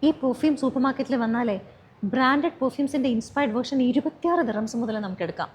ഈ perfume super മാർക്കറ്റിൽ വന്നാലേ ബ്രാൻഡഡ് പെർഫ്യൂംസിൻ്റെ ഇൻസ്പയർഡ് വേർഷൻ 26 ദിറംസ് മുതൽ നമുക്ക് എടുക്കാം.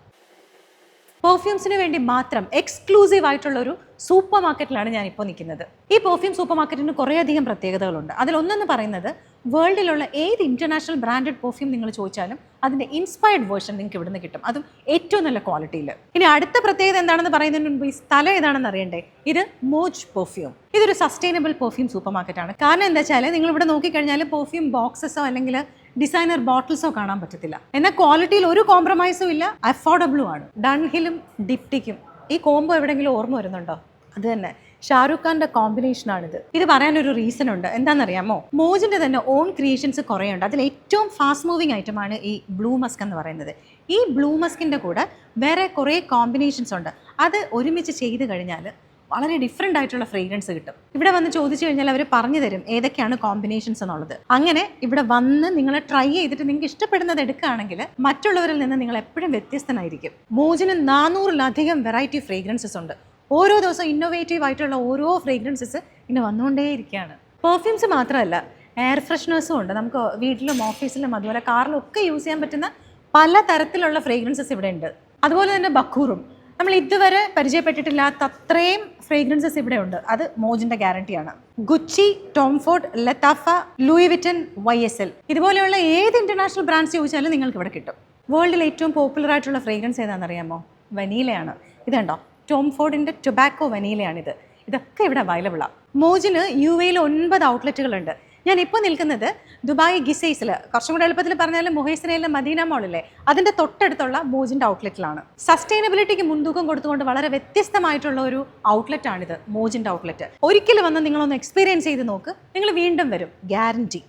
പെർഫ്യൂംസിന് വേണ്ടി മാത്രം എക്സ്ക്ലൂസീവ് ആയിട്ടുള്ള ഒരു സൂപ്പർ മാർക്കറ്റിലാണ് ഞാനിപ്പോൾ നിൽക്കുന്നത്. ഈ പെർഫ്യൂം സൂപ്പർ മാർക്കറ്റിന് കുറേയധികം പ്രത്യേകതകളുണ്ട്. അതിലൊന്നെന്ന് പറയുന്നത് വേൾഡിലുള്ള ഏത് ഇൻ്റർനാഷണൽ ബ്രാൻഡഡ് പെർഫ്യൂം നിങ്ങൾ ചോദിച്ചാലും അതിൻ്റെ ഇൻസ്പയർഡ് വേർഷൻ നിങ്ങൾക്ക് ഇവിടുന്ന് കിട്ടും, അതും ഏറ്റവും നല്ല ക്വാളിറ്റിയിൽ. ഇനി അടുത്ത പ്രത്യേകത എന്താണെന്ന് പറയുന്നതിന് മുൻപ് ഈ സ്ഥലം ഏതാണെന്ന് അറിയണ്ടേ? ഇത് മോജ് പെർഫ്യൂം. ഇതൊരു സസ്റ്റൈനബിൾ പെർഫ്യൂം സൂപ്പർ മാർക്കറ്റാണ്. കാരണം എന്താ വെച്ചാൽ നിങ്ങൾ ഇവിടെ നോക്കിക്കഴിഞ്ഞാൽ പെർഫ്യൂം ബോക്സസോ അല്ലെങ്കിൽ ഡിസൈനർ ബോട്ടിൽസോ കാണാൻ പറ്റത്തില്ല. എന്നാൽ ക്വാളിറ്റിയിൽ ഒരു കോംപ്രമൈസും ഇല്ല, അഫോർഡബിളും ആണ്. ഡൺഹിലും ഡിപ്റ്റിക്കും ഈ കോംബോ എവിടെയെങ്കിലും ഓർമ്മ വരുന്നുണ്ടോ? അത് തന്നെ ഷാരൂഖ് ഖാന്റെ കോമ്പിനേഷനാണിത്. ഇത് പറയാനൊരു റീസൺ ഉണ്ട്. എന്താണെന്നറിയാമോ? മോജിന്റെ തന്നെ ഓൺ ക്രിയേഷൻസ് കുറേ ഉണ്ട്. അതിൽ ഏറ്റവും ഫാസ്റ്റ് മൂവിങ് ഐറ്റമാണ് ഈ ബ്ലൂ മസ്ക് എന്ന് പറയുന്നത്. ഈ ബ്ലൂ മസ്കിൻ്റെ കൂടെ വേറെ കുറേ കോമ്പിനേഷൻസ് ഉണ്ട്. അത് ഒരുമിച്ച് ചെയ്ത് കഴിഞ്ഞാൽ വളരെ ഡിഫറെൻ്റ് ആയിട്ടുള്ള ഫ്രേഗ്രൻസ് കിട്ടും. ഇവിടെ വന്ന് ചോദിച്ചു കഴിഞ്ഞാൽ അവർ പറഞ്ഞു തരും ഏതൊക്കെയാണ് കോമ്പിനേഷൻസ് എന്നുള്ളത്. അങ്ങനെ ഇവിടെ വന്ന് നിങ്ങൾ ട്രൈ ചെയ്തിട്ട് നിങ്ങൾക്ക് ഇഷ്ടപ്പെടുന്നത് എടുക്കുകയാണെങ്കിൽ മറ്റുള്ളവരിൽ നിന്ന് നിങ്ങൾ എപ്പോഴും വ്യത്യസ്തനായിരിക്കും. മോജിന് 400-ലധികം വെറൈറ്റി ഫ്രേഗ്രൻസസ് ഉണ്ട്. ഓരോ ദിവസവും ഇന്നോവേറ്റീവ് ആയിട്ടുള്ള ഓരോ ഫ്രേഗ്രൻസസ് ഇങ്ങനെ വന്നുകൊണ്ടേയിരിക്കുകയാണ്. പെർഫ്യൂംസ് മാത്രമല്ല, എയർ ഫ്രഷ്നേഴ്സും ഉണ്ട്. നമുക്ക് വീട്ടിലും ഓഫീസിലും അതുപോലെ കാറിലും ഒക്കെ യൂസ് ചെയ്യാൻ പറ്റുന്ന പല തരത്തിലുള്ള ഫ്രേഗ്രൻസസ് ഇവിടെ ഉണ്ട്. അതുപോലെ തന്നെ ബക്കൂറും നമ്മൾ ഇതുവരെ പരിചയപ്പെട്ടിട്ടില്ലാത്ത അത്രയും ഫ്രേഗ്രൻസസ് ഇവിടെ ഉണ്ട്. അത് മോജിന്റെ ഗ്യാരണ്ടിയാണ്. ഗുച്ചി, ടോം ഫോർഡ്, ലത്താഫ, ലൂയി വിറ്റൻ, YSL ഇതുപോലെയുള്ള ഏത് ഇന്റർനാഷണൽ ബ്രാൻഡ്സ് ചോദിച്ചാലും നിങ്ങൾക്ക് ഇവിടെ കിട്ടും. വേൾഡിൽ ഏറ്റവും പോപ്പുലർ ആയിട്ടുള്ള ഫ്രേഗ്രൻസ് ഏതാണെന്നറിയാമോ? വനീലയാണ്. ഇതുണ്ടോ, ടോം ഫോർഡിന്റെ ടൊബാക്കോ വനീലയാണിത്. ഇതൊക്കെ ഇവിടെ അവൈലബിൾ ആണ്. മോജിന് UAE 9 ഔട്ട്ലെറ്റുകളുണ്ട്. ഞാൻ ഇപ്പോൾ നിൽക്കുന്നത് ദുബായ് ഗിസൈസിൽ, കുറച്ചും കൂടെ എളുപ്പത്തിൽ പറഞ്ഞാൽ മൊഹേസിനയിലെ മദീന മോളിലെ അതിൻ്റെ തൊട്ടടുത്തുള്ള മോജിൻ്റെ ഔട്ട്ലെറ്റിലാണ്. സസ്റ്റൈനബിലിറ്റിക്ക് മുൻതൂക്കം കൊടുത്തുകൊണ്ട് വളരെ വ്യത്യസ്തമായിട്ടുള്ള ഒരു ഔട്ട്ലെറ്റാണിത്, മോജിൻ്റെ ഔട്ട്ലെറ്റ്. ഒരിക്കലും വന്ന് നിങ്ങളൊന്ന് എക്സ്പീരിയൻസ് ചെയ്ത് നോക്ക്, നിങ്ങൾ വീണ്ടും വരും, ഗ്യാരണ്ടി.